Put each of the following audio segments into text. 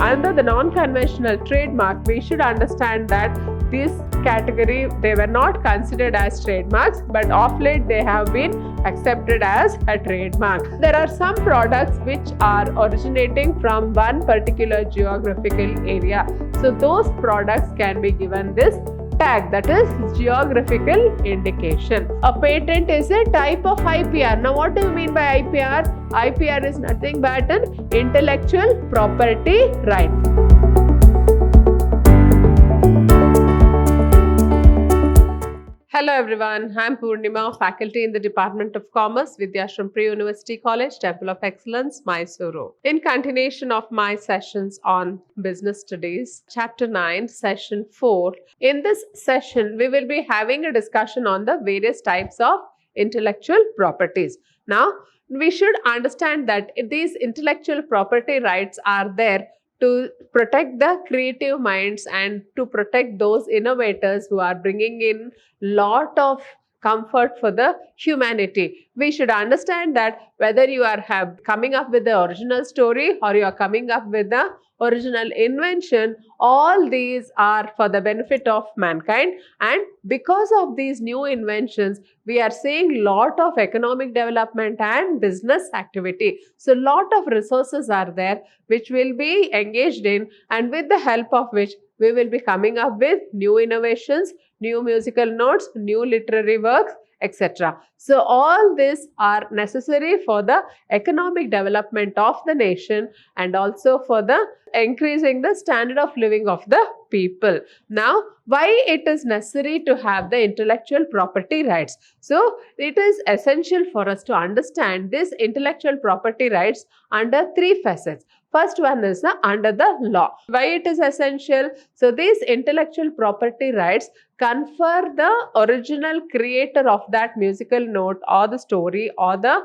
under the non-conventional trademark, we should understand that this category, they were not considered as trademarks, but of late they have been accepted as a trademark. There are some products which are originating from one particular geographical area. So those products can be given this tag, that is geographical indication. A patent is a type of IPR. Now what do you mean by IPR? IPR is nothing but an intellectual property right. Hello everyone, I am Purnima, faculty in the Department of Commerce, Vidhyaashram Pre-University College, Temple of Excellence, Mysuru. In continuation of my sessions on business studies, chapter 9, session 4. In this session, we will be having a discussion on the various types of intellectual properties. Now, we should understand that these intellectual property rights are there to protect the creative minds and to protect those innovators who are bringing in lot of comfort for the humanity. We should understand that whether you are coming up with the original story or you are coming up with the original invention, all these are for the benefit of mankind, and because of these new inventions, we are seeing lot of economic development and business activity. So lot of resources are there which will be engaged in, and with the help of which we will be coming up with new innovations, new musical notes, new literary works, etc. So all these are necessary for the economic development of the nation and also for the increasing the standard of living of the people. Now, why it is necessary to have the intellectual property rights? So, it is essential for us to understand this intellectual property rights under three facets. First one is under the law. Why it is essential? So, these intellectual property rights confer the original creator of that musical note or the story or the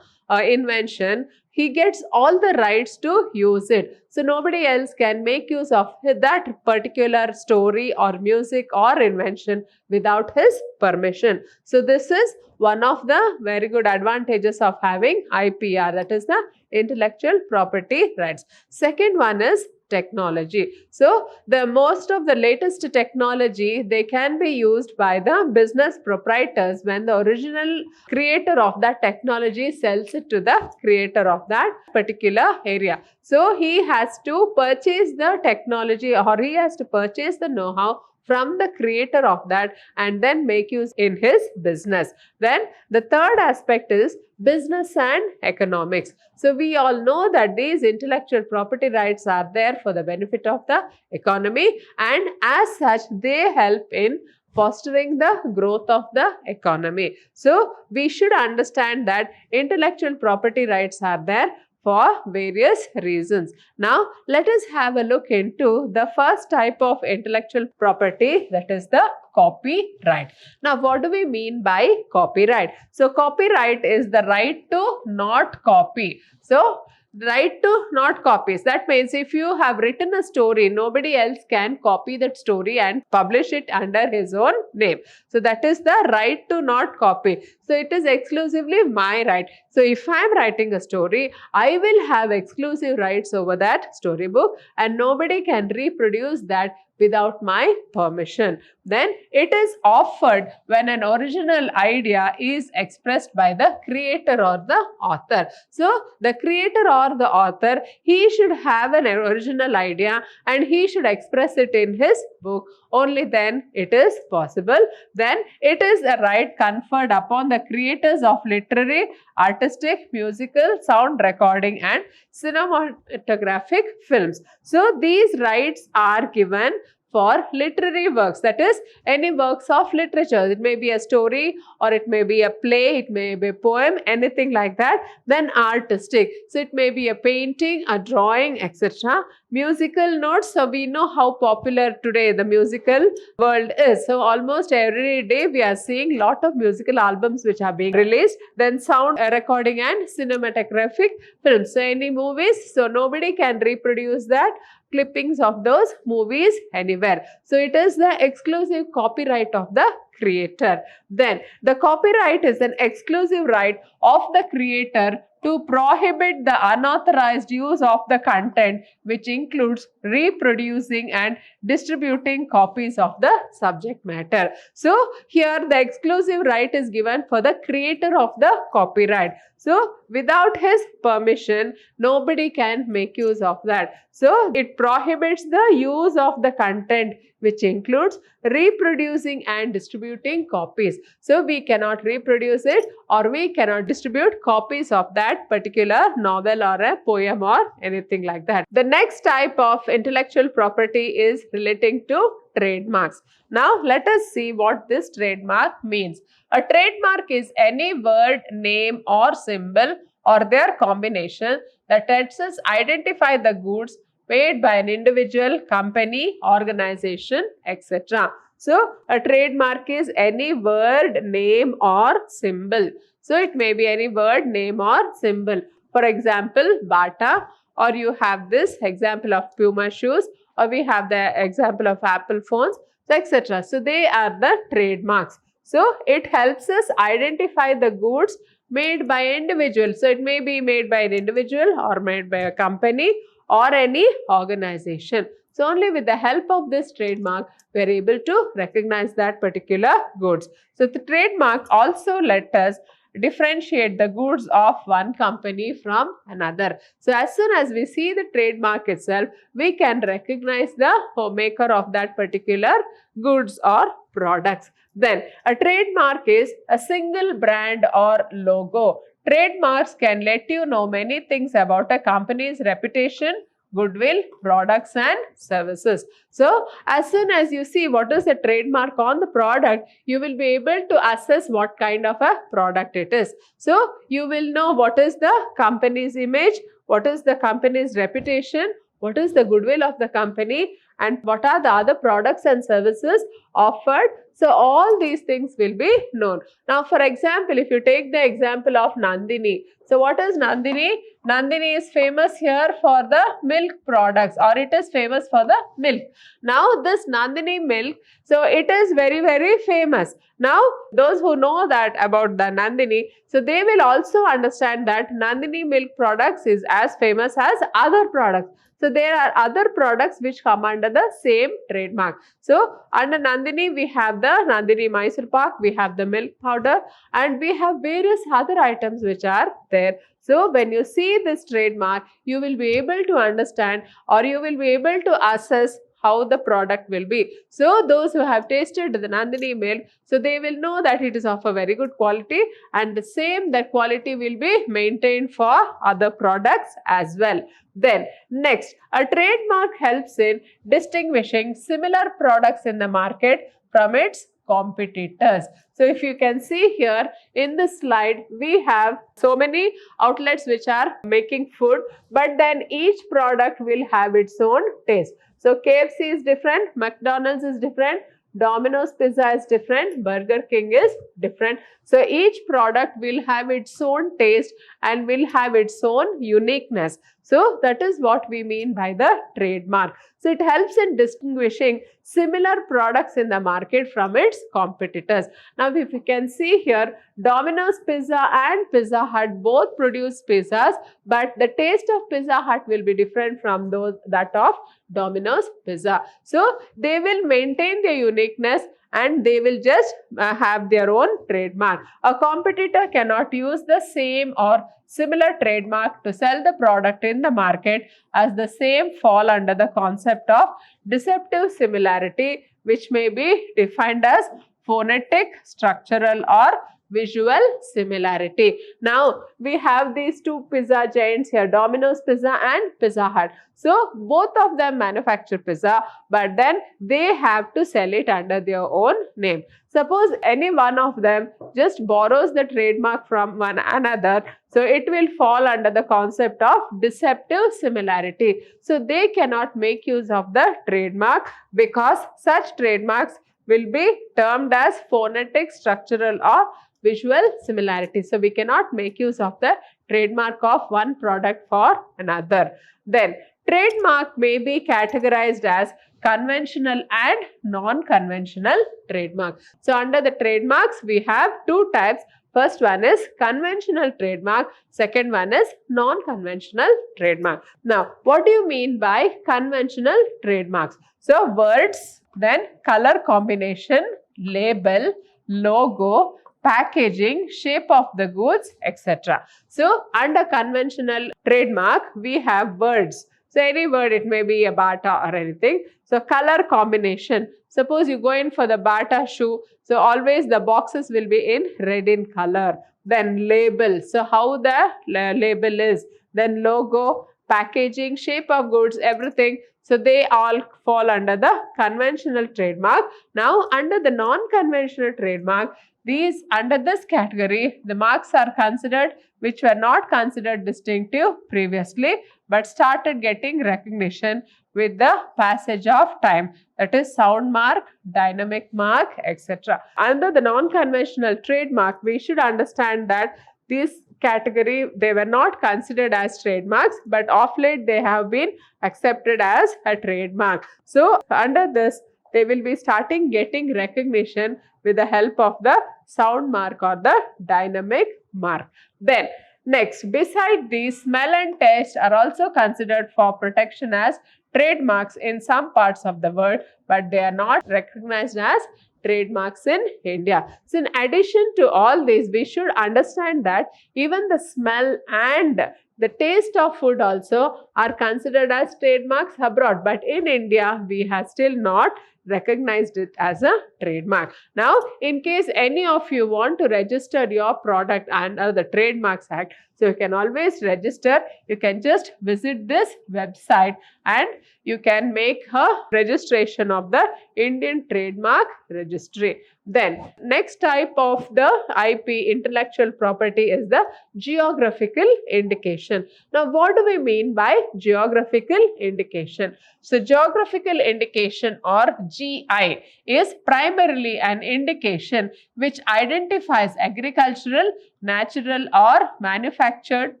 invention. He gets all the rights to use it. So nobody else can make use of that particular story or music or invention without his permission. So this is one of the very good advantages of having IPR, that is the intellectual property rights. Second one is technology. So the most of the latest technology, they can be used by the business proprietors when the original creator of that technology sells it to the creator of that particular area. So he has to purchase the technology or he has to purchase the know-how from the creator of that and then make use in his business. Then the third aspect is business and economics. So we all know that these intellectual property rights are there for the benefit of the economy, and as such they help in fostering the growth of the economy. So we should understand that intellectual property rights are there for various reasons. Now, let us have a look into the first type of intellectual property, that is the copyright. Now, what do we mean by copyright? So, copyright is the right to not copy. So, right to not copy. That means if you have written a story, nobody else can copy that story and publish it under his own name. So that is the right to not copy. So it is exclusively my right. So if I am writing a story, I will have exclusive rights over that storybook and nobody can reproduce that without my permission. Then it is offered when an original idea is expressed by the creator or the author. So the creator or the author, he should have an original idea and he should express it in his book. Only then it is possible. Then it is a right conferred upon the creators of literary, artistic, musical, sound recording and cinematographic films. So these rights are given for literary works, that is any works of literature. It may be a story or it may be a play, it may be a poem, anything like that. Then artistic, so it may be a painting, a drawing, etc. Musical notes, so we know how popular today the musical world is. So almost every day we are seeing lot of musical albums which are being released. Then sound recording and cinematographic films, so any movies, so nobody can reproduce that clippings of those movies anywhere. So it is the exclusive copyright of the creator. Then the copyright is an exclusive right of the creator to prohibit the unauthorized use of the content, which includes reproducing and distributing copies of the subject matter. So here the exclusive right is given for the creator of the copyright. So without his permission, nobody can make use of that. So it prohibits the use of the content, which includes reproducing and distributing copies. So we cannot reproduce it or we cannot distribute copies of that particular novel or a poem or anything like that. The next type of intellectual property is relating to trademarks. Now let us see what this trademark means. A trademark is any word, name or symbol or their combination that helps us identify the goods made by an individual, company, organization, etc. So a trademark is any word, name or symbol. So it may be any word, name or symbol. For example, Bata, or you have this example of Puma shoes, or we have the example of Apple phones, etc. So they are the trademarks. So it helps us identify the goods made by individuals. So it may be made by an individual or made by a company or any organization. So only with the help of this trademark, we are able to recognize that particular goods. So the trademark also let us differentiate the goods of one company from another. So as soon as we see the trademark itself, we can recognize the maker of that particular goods or products. Then a trademark is a single brand or logo. Trademarks can let you know many things about a company's reputation, goodwill, products and services. So as soon as you see what is the trademark on the product, you will be able to assess what kind of a product it is. So you will know what is the company's image, what is the company's reputation, what is the goodwill of the company, and what are the other products and services offered. So all these things will be known. Now for example, if you take the example of Nandini. So what is Nandini? Nandini is famous here for the milk products, or it is famous for the milk. Now this Nandini milk, so it is very, very famous. Now those who know that about the Nandini, so they will also understand that Nandini milk products is as famous as other products. So there are other products which come under the same trademark. So under Nandini, we have the Nandini Mysuru Pak, we have the milk powder, and we have various other items which are there. So when you see this trademark, you will be able to understand or you will be able to assess how the product will be. So those who have tasted the Nandini milk, so they will know that it is of a very good quality, and the same that quality will be maintained for other products as well. Then next, a trademark helps in distinguishing similar products in the market from its competitors. So if you can see here in this slide, we have so many outlets which are making food, but then each product will have its own taste. So KFC is different, McDonald's is different, Domino's Pizza is different, Burger King is different. So each product will have its own taste and will have its own uniqueness. So that is what we mean by the trademark. So it helps in distinguishing similar products in the market from its competitors. Now if you can see here, Domino's Pizza and Pizza Hut both produce pizzas, but the taste of Pizza Hut will be different from that of Domino's Pizza. So they will maintain their uniqueness and they will just have their own trademark. A competitor cannot use the same or similar trademark to sell the product in the market, as the same fall under the concept of deceptive similarity, which may be defined as phonetic, structural or visual similarity. Now we have these two pizza giants here, Domino's Pizza and Pizza Hut. So both of them manufacture pizza, but then they have to sell it under their own name. Suppose any one of them just borrows the trademark from one another, so it will fall under the concept of deceptive similarity. So they cannot make use of the trademark, because such trademarks will be termed as phonetic, structural or visual similarity. So we cannot make use of the trademark of one product for another. Then Trademark may be categorized as conventional and non-conventional trademark. So under the trademarks, we have two types. First one is conventional trademark, second one is non-conventional trademark. Now, what do you mean by conventional trademarks? So words, then color combination, label, logo, packaging, shape of the goods, etc. So under conventional trademark, we have words. So any word, it may be a bata or anything. So color combination. Suppose you go in for the bata shoe. So always the boxes will be in red in color. Then label. So how the label is. Then logo, packaging, shape of goods, everything. So they all fall under the conventional trademark. Now under the non-conventional trademark, these under this category, the marks are considered which were not considered distinctive previously but started getting recognition with the passage of time. That is sound mark, dynamic mark, etc. Under the non-conventional trademark, we should understand that this category, they were not considered as trademarks, but of late they have been accepted as a trademark. So under this, they will be starting getting recognition with the help of the sound mark or the dynamic mark. Then next, beside these, smell and taste are also considered for protection as trademarks in some parts of the world, but they are not recognized as trademarks in India. So in addition to all this, we should understand that even the smell and the taste of food also are considered as trademarks abroad, but in India, we have still not recognized it as a trademark. Now, in case any of you want to register your product under the Trademarks Act, so you can always register. You can just visit this website and you can make a registration of the Indian Trademark Registry. Then next type of the IP, intellectual property, is the geographical indication. Now what do we mean by geographical indication? So geographical indication or GI is primarily an indication which identifies agricultural, natural or manufactured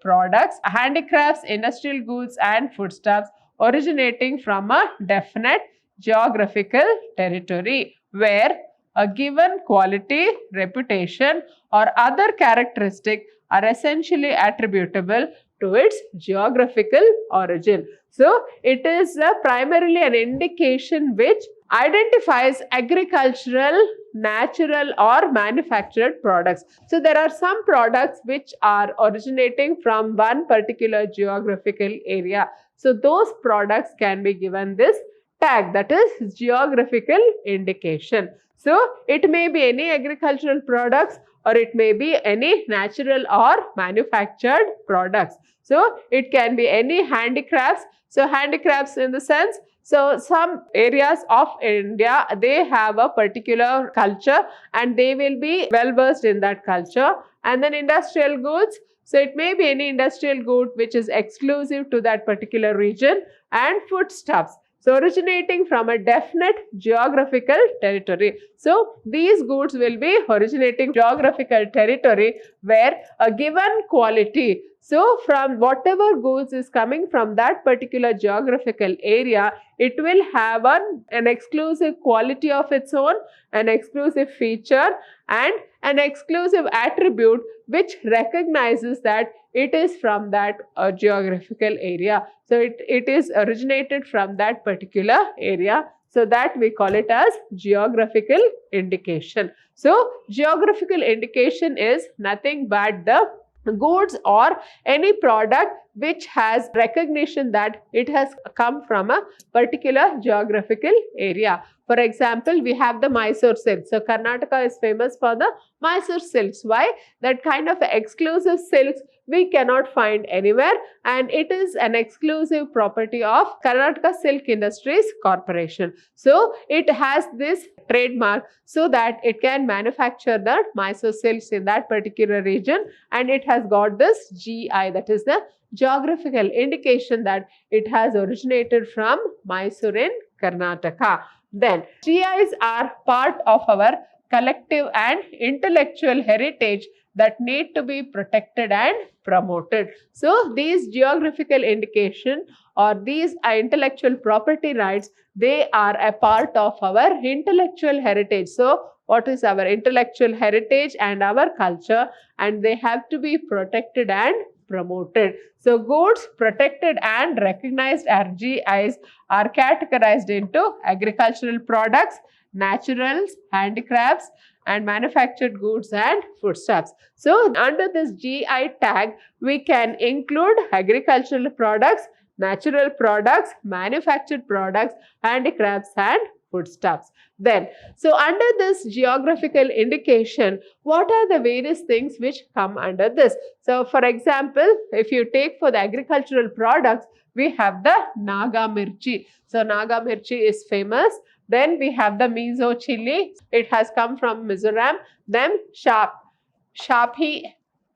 products, handicrafts, industrial goods and foodstuffs originating from a definite geographical territory where a given quality, reputation or other characteristic are essentially attributable to its geographical origin. So it is primarily an indication which identifies agricultural, natural or manufactured products. So there are some products which are originating from one particular geographical area. So those products can be given this tag, that is geographical indication. So it may be any agricultural products or it may be any natural or manufactured products. So it can be any handicrafts. So handicrafts in the sense, so some areas of India, they have a particular culture and they will be well versed in that culture. And then industrial goods, so it may be any industrial good which is exclusive to that particular region, and foodstuffs. So originating from a definite geographical territory. So these goods will be originating geographical territory where a given quality, so from whatever goods is coming from that particular geographical area, it will have an exclusive quality of its own, an exclusive feature and an exclusive attribute which recognizes that it is from that geographical area. So it is originated from that particular area. So that we call it as geographical indication. So geographical indication is nothing but the goods or any product which has recognition that it has come from a particular geographical area. For example, we have the Mysore silk. So Karnataka is famous for the Mysore silks. Why? That kind of exclusive silks we cannot find anywhere, and it is an exclusive property of Karnataka Silk Industries Corporation. So it has this trademark so that it can manufacture the Mysore silks in that particular region, and it has got this GI, that is the geographical indication that it has originated from Mysore in Karnataka. Then GIs are part of our collective and intellectual heritage that need to be protected and promoted. So these geographical indication or these intellectual property rights, they are a part of our intellectual heritage. So what is our intellectual heritage and our culture, and they have to be protected and promoted. So goods protected and recognized as GIs are categorized into agricultural products, naturals, handicrafts, and manufactured goods and foodstuffs. So under this GI tag, we can include agricultural products, natural products, manufactured products, handicrafts, and foodstuffs. Then, so under this geographical indication, what are the various things which come under this? So for example, if you take for the agricultural products, we have the Naga Mirchi. So Naga Mirchi is famous. Then we have the miso chili. It has come from Mizoram. Then Shaphi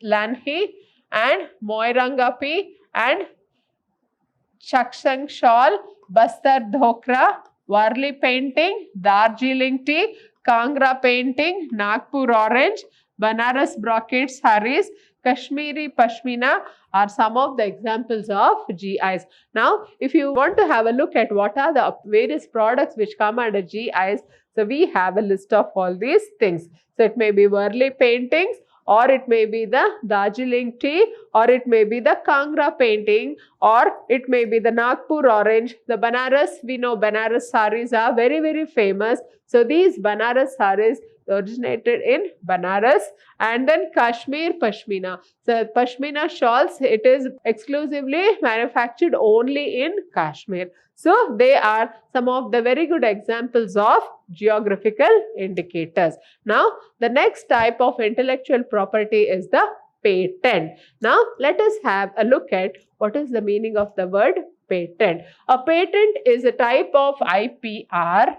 Lanhi and Moirangapi and Chaksang shawl, Bastar dhokra, Warli painting, Darjeeling tea, Kangra painting, Nagpur orange, Banaras brocade sarees, Kashmiri pashmina are some of the examples of GIs. Now, if you want to have a look at what are the various products which come under GIs, so we have a list of all these things. So it may be Worli paintings, or it may be the Darjeeling tea, or it may be the Kangra painting, or it may be the Nagpur orange. The Banaras, we know Banaras sarees are very, very famous. So these Banaras sarees originated in Banaras. And then Kashmir Pashmina. So Pashmina shawls, it is exclusively manufactured only in Kashmir. So they are some of the very good examples of geographical indicators. Now, the next type of intellectual property is the patent. Now, let us have a look at what is the meaning of the word patent. A patent is a type of IPR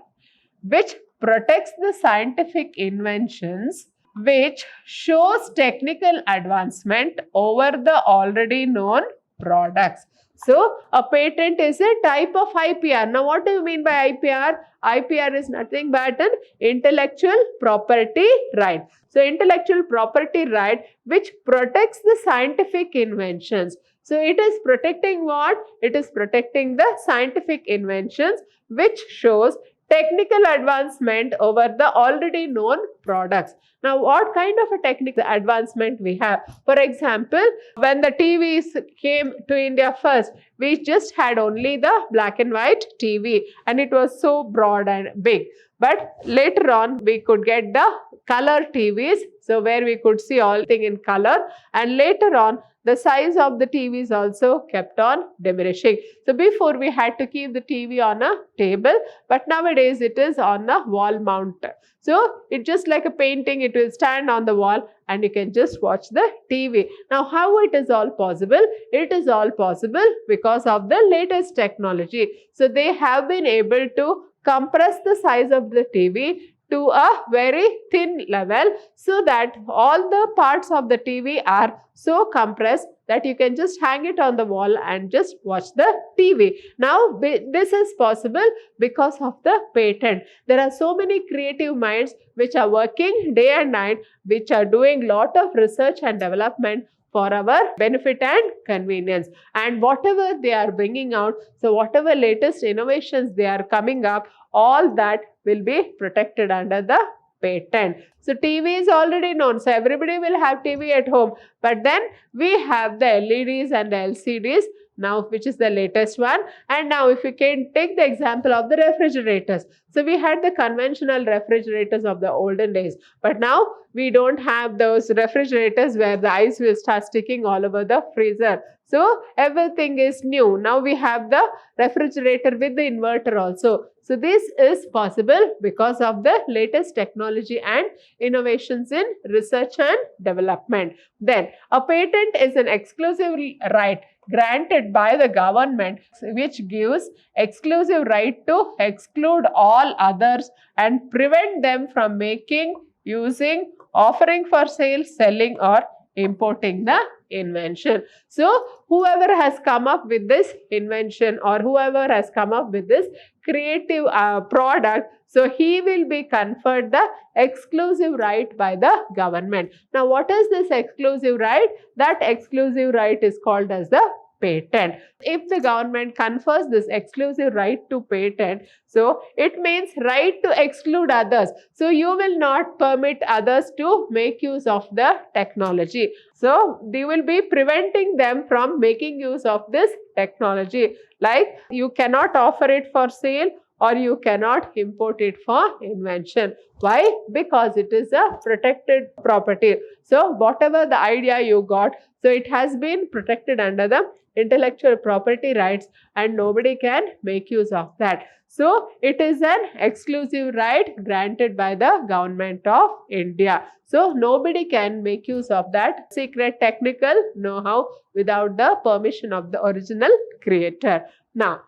which protects the scientific inventions which shows technical advancement over the already known products. So, a patent is a type of IPR. Now, what do you mean by IPR? IPR is nothing but an intellectual property right. So, intellectual property right which protects the scientific inventions. So, it is protecting what? It is protecting the scientific inventions which shows technical advancement over the already known products. Now, what kind of a technical advancement we have? For example, when the TVs came to India first, we just had only the black and white TV and it was so broad and big. But later on, we could get the color TVs, so where we could see all thing in color, and later on, the size of the TVs also kept on diminishing. So before we had to keep the TV on a table, but nowadays it is on a wall mount. So it's just like a painting, it will stand on the wall and you can just watch the TV. Now how it is all possible? It is all possible because of the latest technology. So they have been able to compress the size of the TV to a very thin level so that all the parts of the TV are so compressed that you can just hang it on the wall and just watch the TV. Now, this is possible because of the patent. There are so many creative minds which are working day and night, which are doing lot of research and development for our benefit and convenience. And whatever they are bringing out, so whatever latest innovations they are coming up, all that will be protected under the patent. So TV is already known, so everybody will have TV at home. But then we have the LEDs and the LCDs now, which is the latest one. And now if you can take the example of the refrigerators. So we had the conventional refrigerators of the olden days, but now we don't have those refrigerators where the ice will start sticking all over the freezer. So everything is new. Now we have the refrigerator with the inverter also. So this is possible because of the latest technology and innovations in research and development. Then a patent is an exclusive right granted by the government which gives exclusive right to exclude all others and prevent them from making, using, offering for sale, selling or importing the invention. So whoever has come up with this invention or whoever has come up with this creative product, so he will be conferred the exclusive right by the government. Now, what is this exclusive right? That exclusive right is called as the patent. If the government confers this exclusive right to patent, so it means right to exclude others. So you will not permit others to make use of the technology. So they will be preventing them from making use of this technology. Like you cannot offer it for sale or you cannot import it for invention. Why? Because it is a protected property. So whatever the idea you got, so it has been protected under the intellectual property rights and nobody can make use of that. So it is an exclusive right granted by the government of India. So nobody can make use of that secret technical know-how without the permission of the original creator. Now,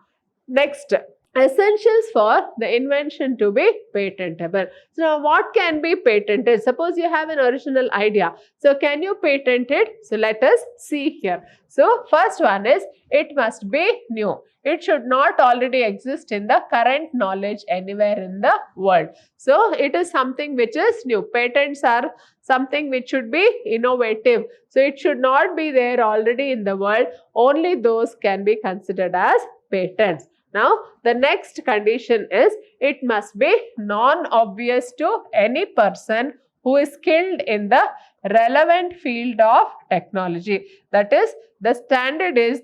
next, essentials for the invention to be patentable. So what can be patented? Suppose you have an original idea. So can you patent it? So let us see here. So first one is it must be new. It should not already exist in the current knowledge anywhere in the world. So it is something which is new. Patents are something which should be innovative. So it should not be there already in the world. Only those can be considered as patents. Now, the next condition is it must be non-obvious to any person who is skilled in the relevant field of technology. That is, the standard is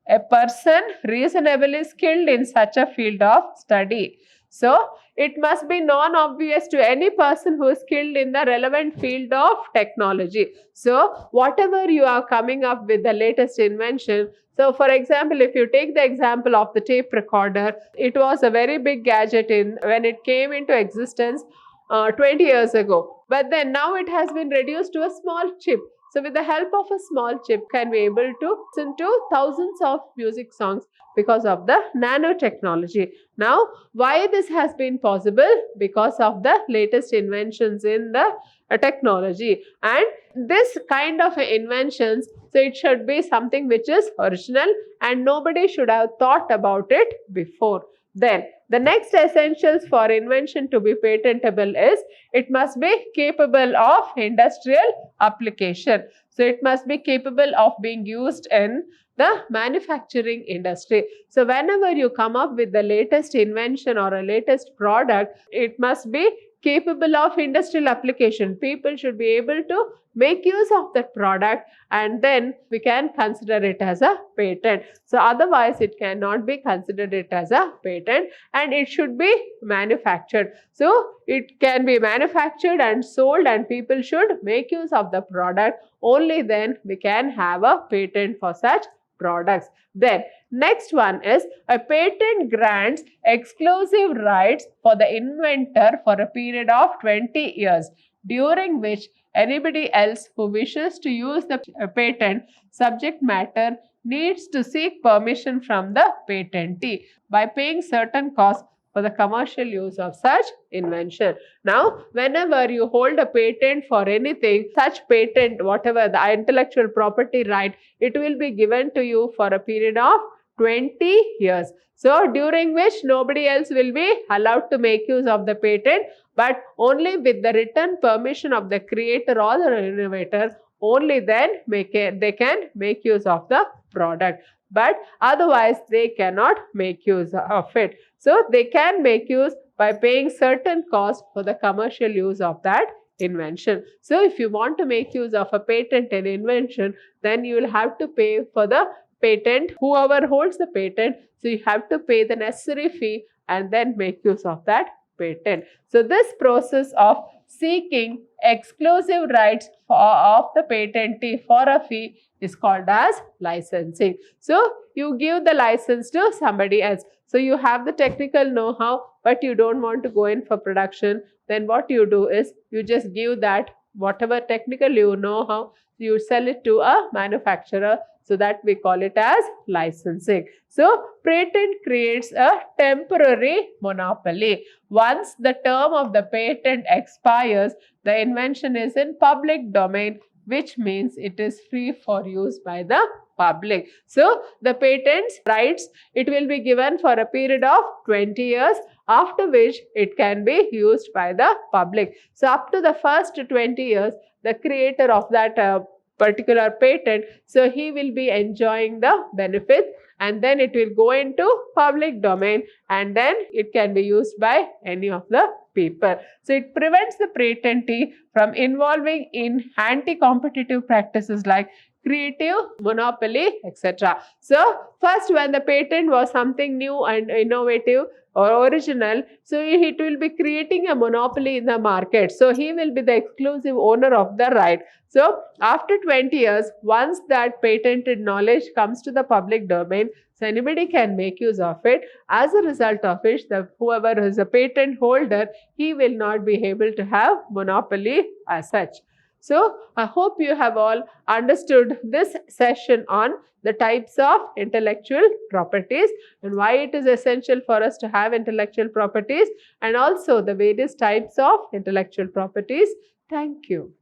a person reasonably skilled in such a field of study. So, it must be non-obvious to any person who is skilled in the relevant field of technology. So, whatever you are coming up with the latest invention, so for example, if you take the example of the tape recorder, it was a very big gadget when it came into existence 20 years ago. But then now it has been reduced to a small chip. So with the help of a small chip, can be able to listen to thousands of music songs because of the nanotechnology. Now, why this has been possible? Because of the latest inventions in the technology. And this kind of inventions, so it should be something which is original and nobody should have thought about it before. Then the next essentials for invention to be patentable is it must be capable of industrial application. So it must be capable of being used in the manufacturing industry. So whenever you come up with the latest invention or a latest product, it must be capable of industrial application. People should be able to make use of that product and then we can consider it as a patent. So otherwise it cannot be considered it as a patent, and it should be manufactured. So it can be manufactured and sold and people should make use of the product. Only then we can have a patent for such products. Then next one is a patent grants exclusive rights for the inventor for a period of 20 years, during which anybody else who wishes to use the patent subject matter needs to seek permission from the patentee by paying certain costs for the commercial use of such invention. Now, whenever you hold a patent for anything, such patent, whatever the intellectual property right, it will be given to you for a period of 20 years. So, during which nobody else will be allowed to make use of the patent, but only with the written permission of the creator or the innovator, only then they can make use of the product. But otherwise, they cannot make use of it. So, they can make use by paying certain cost for the commercial use of that invention. So, if you want to make use of a patent and invention, then you will have to pay for the patent, whoever holds the patent. So, you have to pay the necessary fee and then make use of that patent. So, this process of seeking exclusive rights of the patentee for a fee is called as licensing. So, you give the license to somebody else. So, you have the technical know-how, but you don't want to go in for production. Then what you do is you just give that whatever technical you know how, you sell it to a manufacturer. So that we call it as licensing. So patent creates a temporary monopoly. Once the term of the patent expires, the invention is in public domain, which means it is free for use by the public. So the patent's rights, it will be given for a period of 20 years, after which it can be used by the public. So up to the first 20 years, the creator of that particular patent, so he will be enjoying the benefit, and then it will go into public domain, and then it can be used by any of the people. So it prevents the patentee from involving in anti-competitive practices like creative monopoly, etc. So first, when the patent was something new and innovative or original, so it will be creating a monopoly in the market. So he will be the exclusive owner of the right. So after 20 years, once that patented knowledge comes to the public domain, so anybody can make use of it. As a result of which, whoever is a patent holder, he will not be able to have monopoly as such. So I hope you have all understood this session on the types of intellectual properties and why it is essential for us to have intellectual properties, and also the various types of intellectual properties. Thank you.